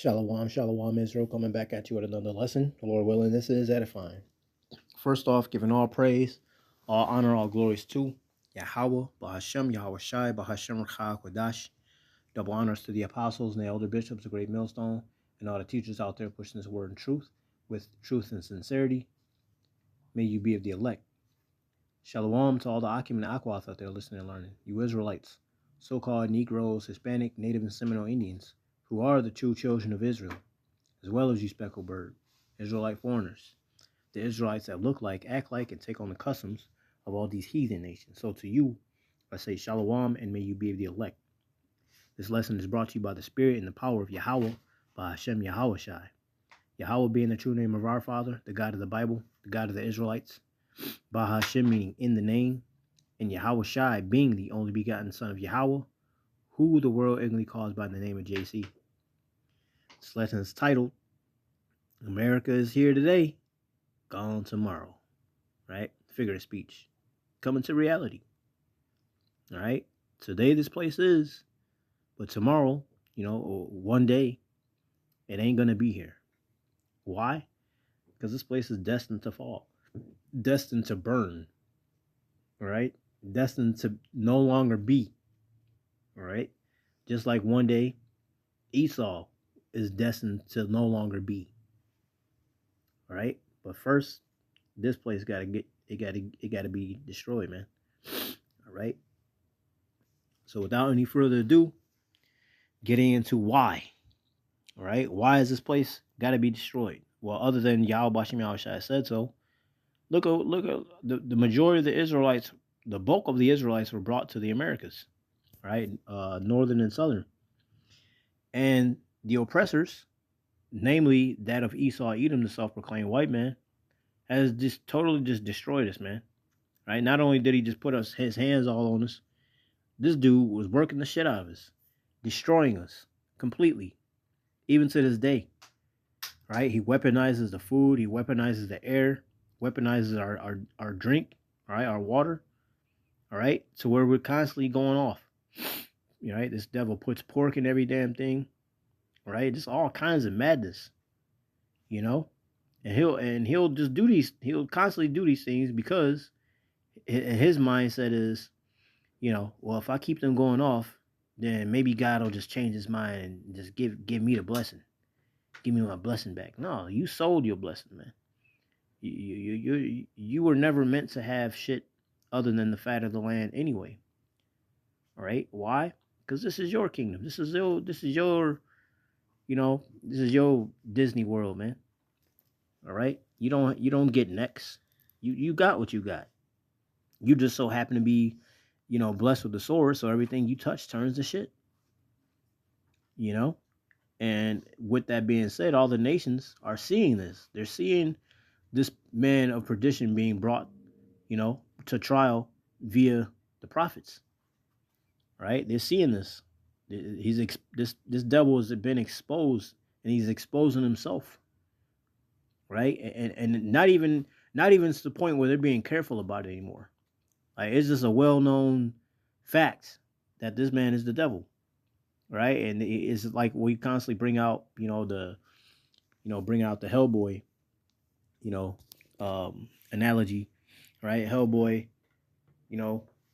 Shalom, shalom, Israel, coming back at you with another lesson. The Lord willing, this is edifying. First off, giving all praise, all honor, all glories to Yahweh, Bahashem, Yahweh Shai, Bahashem Rechah Kodash. Double honors to the apostles and the elder bishops, the great millstone, and all the teachers out there pushing this word in truth, with truth and sincerity. May you be of the elect. Shalom to all the Akim and Akwath out there listening and learning. You Israelites, so-called Negroes, Hispanic, Native, and Seminole Indians, who are the true children of Israel, as well as you speckled bird, Israelite foreigners, the Israelites that look like, act like, and take on the customs of all these heathen nations. So to you, I say Shalom, and may you be of the elect. This lesson is brought to you by the Spirit and the power of Yahweh, by Hashem Yahweh Shai. Yahweh being the true name of our Father, the God of the Bible, the God of the Israelites. Bah Hashem meaning in the name, and Yahweh Shai being the only begotten Son of Yahweh, who the world ignorantly calls by the name of JC. This lesson is titled, America is here today, gone tomorrow, right? Figure of speech. Coming to reality, all right? Today this place is, but tomorrow, or one day, it ain't going to be here. Why? Because this place is destined to fall, destined to burn, all right? Destined to no longer be, all right? Just like one day, Esau is destined to no longer be, all right? But first, this place got to be destroyed, man. All right. So without any further ado, getting into why. All right. Why is this place got to be destroyed? Well, other than Yahweh Bashim Yahushua said so, look at the majority of the Israelites, the bulk of the Israelites were brought to the Americas, right? Northern and southern. And the oppressors, namely that of Esau Edom, the self-proclaimed white man, has just totally just destroyed us, man. Right? Not only did he just put his hands all on us, this dude was working the shit out of us, destroying us completely, even to this day. Right? He weaponizes the food, he weaponizes the air, weaponizes our drink, all right, our water, all right, to where we're constantly going off. Right? This devil puts pork in every damn thing, right? Just all kinds of madness, and he'll just do these, he'll constantly do these things because his mindset is, well, if I keep them going off, then maybe God will just change his mind and just give me the blessing. Give me my blessing back. No, you sold your blessing, man. You were never meant to have shit other than the fat of the land anyway. All right? Why? Because this is your kingdom. This is your this is your Disney World, man. All right? You don't get next. You got what you got. You just so happen to be, blessed with the sword, so everything you touch turns to shit. And with that being said, all the nations are seeing this. They're seeing this man of perdition being brought, to trial via the prophets. Right? They're seeing this. This devil has been exposed, and he's exposing himself. Right? And not even to the point where they're being careful about it anymore. Like, it's just a well-known fact that this man is the devil. Right? And it's like we constantly bring out, bring out the Hellboy, analogy, right? Hellboy,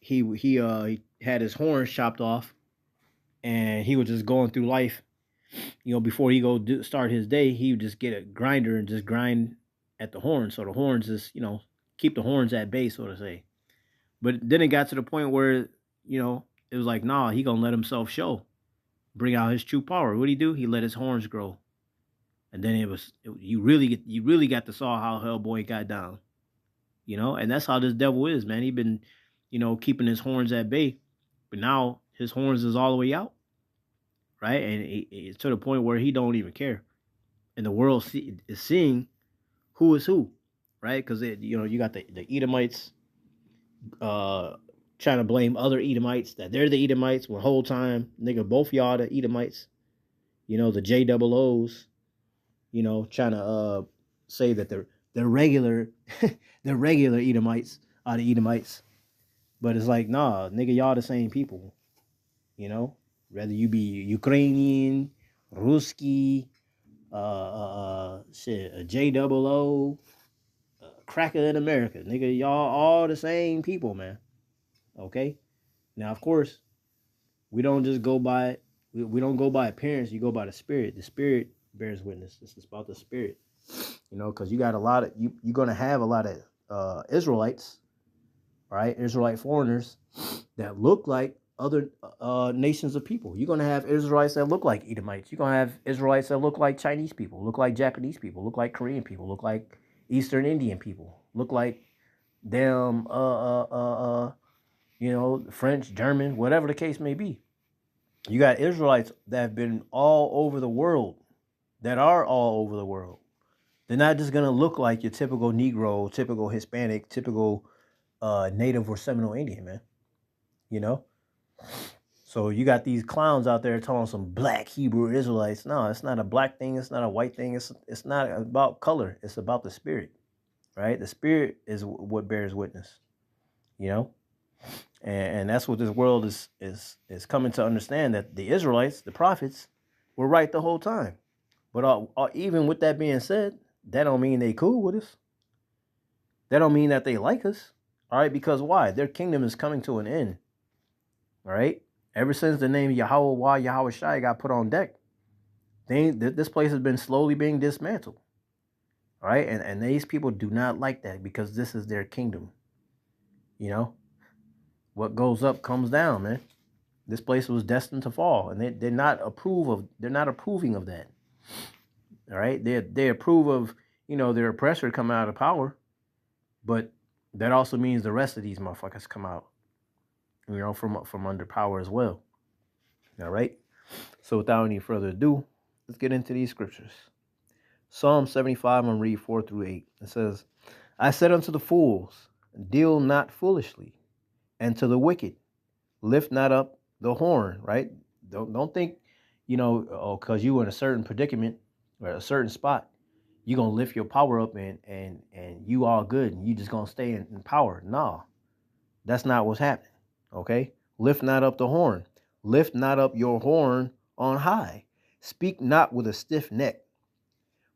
he had his horns chopped off, and he was just going through life, before he start his day, he would just get a grinder and just grind at the horns, so the horns just, keep the horns at bay, so to say. But then it got to the point where, it was like, nah, he gonna let himself show. Bring out his true power. What did he do? He let his horns grow, and then you really got to saw how Hellboy got down, and that's how this devil is, man. He been, keeping his horns at bay, but now his horns is all the way out, right? And it's to the point where he don't even care, and the world is seeing who is who, right? Because you got the Edomites, trying to blame other Edomites that they're the Edomites when whole time, nigga, both y'all the Edomites. The JOOs, trying to say that they're regular the regular Edomites are the Edomites. But it's like, nah, nigga, y'all the same people. Whether you be Ukrainian, Ruski, a J-double-O, cracker in America. Nigga, y'all all the same people, man. Okay? Now, of course, we don't just go by, we don't go by appearance. You go by the spirit. The spirit bears witness. This is about the spirit. You know, because you got a lot of, you're going to have a lot of Israelites, right? Israelite foreigners that look like other nations of people. You're going to have Israelites that look like Edomites. You're going to have Israelites that look like Chinese people, look like Japanese people, look like Korean people, look like Eastern Indian people, look like them, you know, French, German, whatever the case may be. You got Israelites that have been all over the world, that are all over the world. They're not just going to look like your typical Negro, typical Hispanic, typical Native or Seminole Indian, man. You know? So you got these clowns out there telling some black Hebrew Israelites. No, it's not a black thing. It's not a white thing. It's not about color. It's about the spirit, right? The spirit is what bears witness, you know? And that's what this world is coming to understand, that the Israelites, the prophets, were right the whole time. But even with that being said, that don't mean they cool with us. That don't mean that they like us. All right, because why? Their kingdom is coming to an end. All right? Ever since the name Yahweh Yahweh Shai got put on deck, this place has been slowly being dismantled. All right? And these people do not like that, because this is their kingdom. You know? What goes up comes down, man. This place was destined to fall, and they're not approving of that. All right? They approve of, you know, their oppressor coming out of power, but that also means the rest of these motherfuckers come out, you know, from under power as well. All right? So without any further ado, let's get into these scriptures. Psalm 75, I'm going to read 4 through 8. It says, I said unto the fools, deal not foolishly, and to the wicked, lift not up the horn, right? Don't think, you know, because you in a certain predicament or a certain spot, you're going to lift your power up and you all good and you just going to stay in power. No, that's not what's happening, okay? Lift not up the horn. Lift not up your horn on high. Speak not with a stiff neck.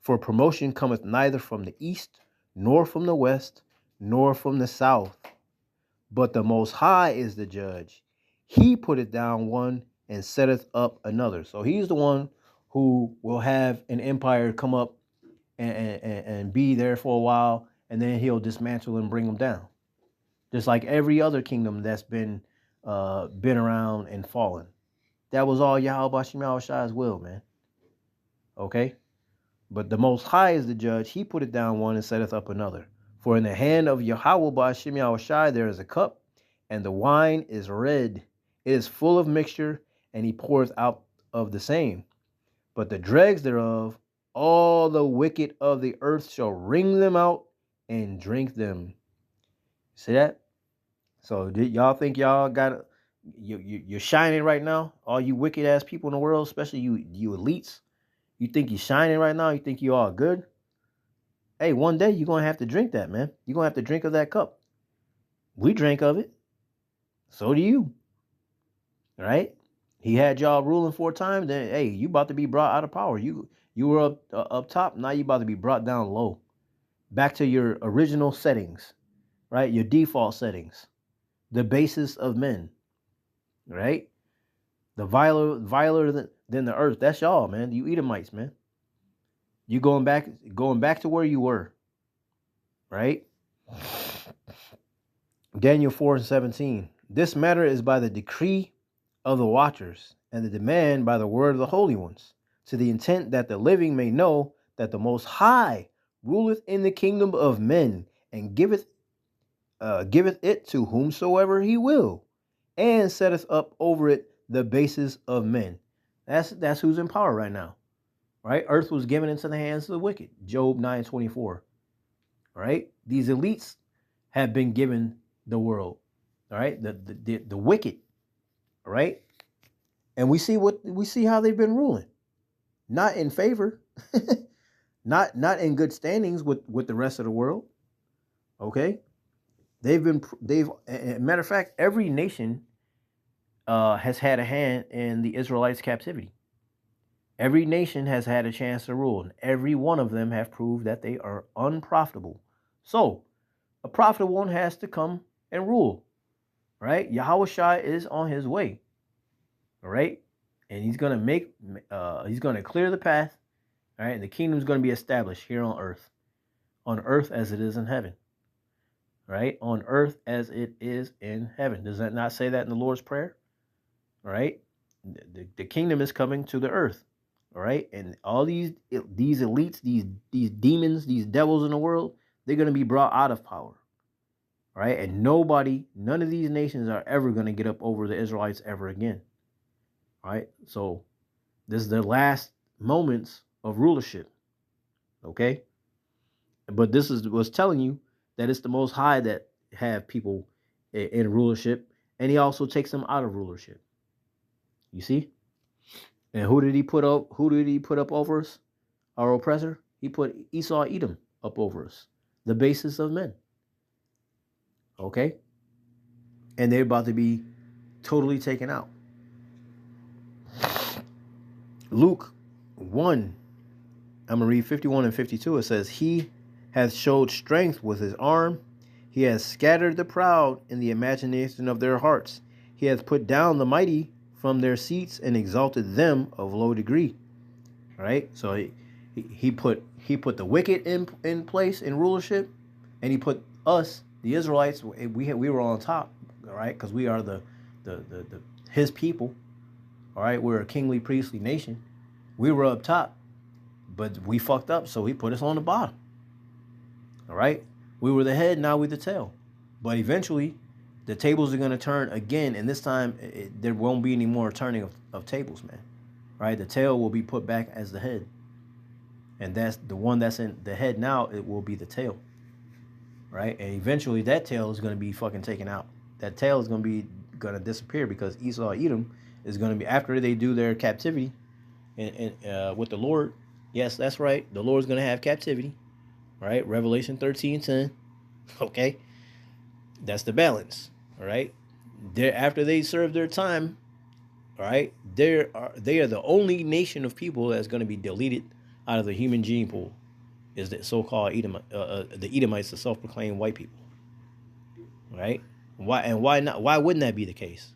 For promotion cometh neither from the east, nor from the west, nor from the south. But the Most High is the judge. He putteth down one and setteth up another. So he's the one who will have an empire come up and be there for a while, and then he'll dismantle and bring them down. Just like every other kingdom that's been around and fallen. That was all Yahweh Bashim Yahweh Shai's will, man. Okay? But the Most High is the judge. He putteth down one and setteth up another. For in the hand of Yahweh Bashim Yahweh Shai there is a cup, and the wine is red. It is full of mixture, and he poureth out of the same. But the dregs thereof, all the wicked of the earth shall wring them out and drink them. See that? So did y'all think y'all got you're shining right now? All you wicked ass people in the world, especially you elites, you think you're shining right now? You think you all good? Hey, one day you're gonna have to drink that, man. You're gonna have to drink of that cup. We drank of it. So do you. All right? He had y'all ruling 4 times. Then hey, you about to be brought out of power. You were up top. Now you about to be brought down low, back to your original settings, right? Your default settings, the basis of men, right? The viler than the earth. That's y'all, man. You Edomites, man. You going back to where you were, right? Daniel 4:17. This matter is by the decree of the watchers, and the demand by the word of the holy ones, to the intent that the living may know that the Most High ruleth in the kingdom of men, and giveth it to whomsoever he will, and setteth up over it the basis of men. That's who's in power right now, right? Earth was given into the hands of the wicked. Job 9:24. Right? These elites have been given the world. All right, the wicked. Right? And we see how they've been ruling, not in favor, not in good standings with the rest of the world. Okay, matter of fact, every nation has had a hand in the Israelites' captivity. Every nation has had a chance to rule, and every one of them have proved that they are unprofitable. So, a profitable one has to come and rule, right? Yahweh Shai is on his way, all right? And he's going to he's going to clear the path, all right? And the kingdom is going to be established here on earth as it is in heaven, right? On earth as it is in heaven. Does that not say that in the Lord's Prayer? All right? The kingdom is coming to the earth, all right? And all these elites, these demons, these devils in the world, they're going to be brought out of power, all right? And none of these nations are ever going to get up over the Israelites ever again, all right? So this is the last moments of rulership, okay? But this was telling you that it's the Most High that have people in rulership, and he also takes them out of rulership. You see? And who did he put up? Who did he put up over us? Our oppressor? He put Esau, Edom up over us, the basest of men. Okay? And they're about to be totally taken out. Luke 1, I'm going to read 51 and 52. It says, he hath showed strength with his arm. He has scattered the proud in the imagination of their hearts. He hath put down the mighty from their seats and exalted them of low degree. All right? So he put the wicked in place in rulership, and he put us, the Israelites, we were on top, all right? Because we are the his people. All right? We're a kingly priestly nation. We were up top, but we fucked up, so he put us on the bottom. All right? We were the head, now we're the tail. But eventually, the tables are going to turn again, and this time there won't be any more turning of tables, man. Right? The tail will be put back as the head. And that's the one that's in the head now, it will be the tail. Right? And eventually that tail is going to be fucking taken out. That tail is going to disappear because Esau, Edom is going to be, after they do their captivity and with the Lord. Yes, that's right. The Lord's going to have captivity. Right? Revelation 13:10. Okay? That's the balance. All right? After they serve their time, all right, they are the only nation of people that's going to be deleted out of the human gene pool, is the so-called the Edomites, the self-proclaimed white people. Right? Why not? Why wouldn't that be the case?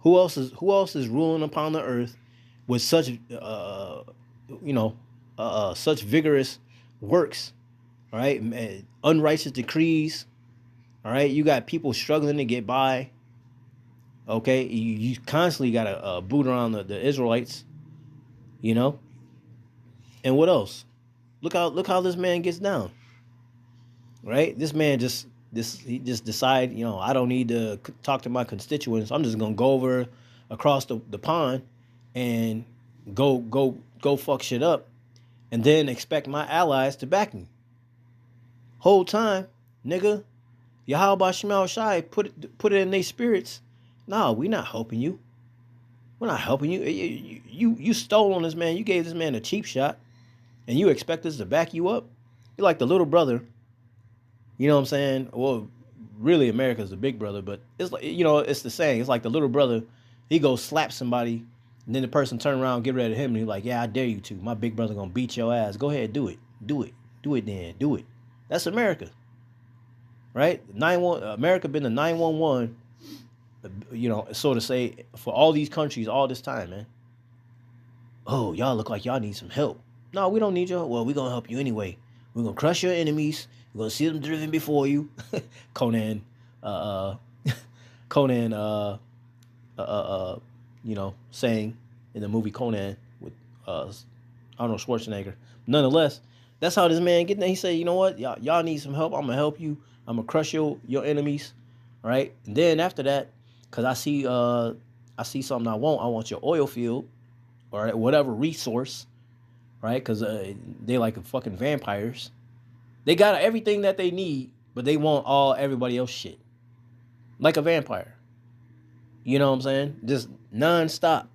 Who else is ruling upon the earth with such such vigorous works? All right, unrighteous decrees. All right, you got people struggling to get by. Okay, you constantly got to boot around the Israelites, you know. And what else? Look how this man gets down. Right, this man just decide, I don't need to talk to my constituents. I'm just gonna go over across the pond and go fuck shit up, and then expect my allies to back me. Whole time, nigga, Yahweh Shemel Shai put it in their spirits. No, we're not helping you. We're not helping you. You stole on this man. You gave this man a cheap shot, and you expect us to back you up? You're like the little brother. You know what I'm saying? Well, really, America's the big brother, but it's like, it's the saying. It's like the little brother. He goes slap somebody, and then the person turn around, get rid of him, and he's like, "Yeah, I dare you to. My big brother gonna beat your ass. Go ahead, do it. Do it. Do it then. Do it." That's America. Right? America been the 911, so to say, for all these countries all this time, man. Oh, y'all look like y'all need some help. No, we don't need your help. Well, we're going to help you anyway. We're going to crush your enemies. We're going to see them driven before you. Conan, saying in the movie Conan with Arnold Schwarzenegger. Nonetheless, that's how this man get there. He said, you know what? Y'all need some help. I'm going to help you. I'm going to crush your enemies. Right? And then after that, because I see something I want your oil field or whatever resource, right? Because they like fucking vampires. They got everything that they need, but they want everybody else shit. Like a vampire. You know what I'm saying? Just nonstop.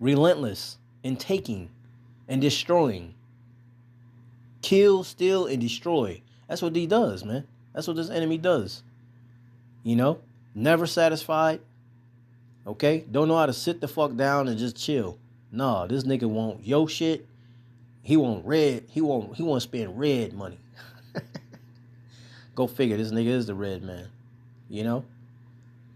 Relentless in taking and destroying. Kill, steal, and destroy. That's what he does, man. That's what this enemy does. Never satisfied. Okay? Don't know how to sit the fuck down and just chill. Nah, this nigga want your shit. He want red. He want spend red money. Go figure. This nigga is the red man. You know.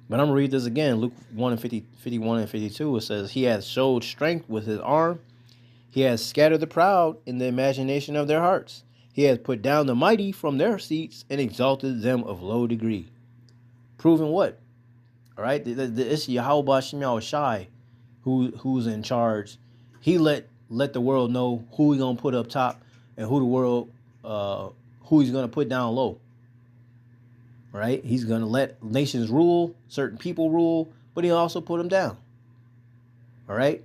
But I'm gonna read this again. Luke 1 and 51 and 52. It says, "He has showed strength with his arm. He has scattered the proud in the imagination of their hearts. He has put down the mighty from their seats and exalted them of low degree." Proving what? All right, it's Yahweh Shem Shai who's in charge. He let the world know who he's gonna put up top and who he's gonna put down low. All right, he's gonna let nations rule, certain people rule, but he also put them down. All right,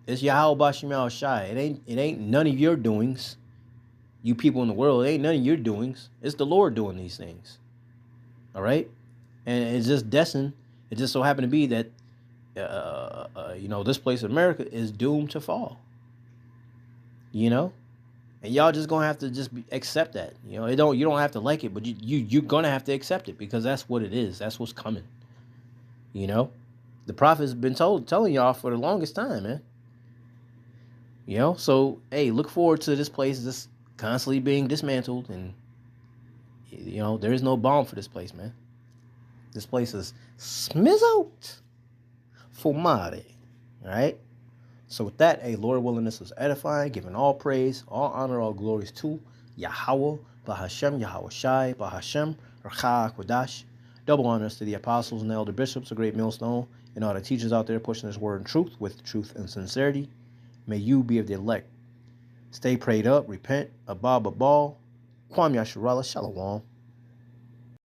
it's Yahweh Shem Shai. It ain't none of your doings. You people in the world, it ain't none of your doings. It's the Lord doing these things. All right, and it's just destined. It just so happened to be that this place, America, is doomed to fall. You know, and y'all just gonna have to just accept that. You don't have to like it, but you're gonna have to accept it because that's what it is. That's what's coming. You know, the prophet's been telling y'all for the longest time, man. You know, so hey, look forward to this place just constantly being dismantled, and there is no bomb for this place, man. This place is smizzled. Fumare. All right. So with that, Lord willing, this was edifying, giving all praise, all honor, all glories to Yahweh, Bahashem, Yahweh Shai, Bahashem, Rakha Kodash. Double honors to the apostles and the elder bishops, a great millstone, and all the teachers out there pushing this word in truth with truth and sincerity. May you be of the elect. Stay prayed up, repent, abab, Kwam Yasharala, Shalom.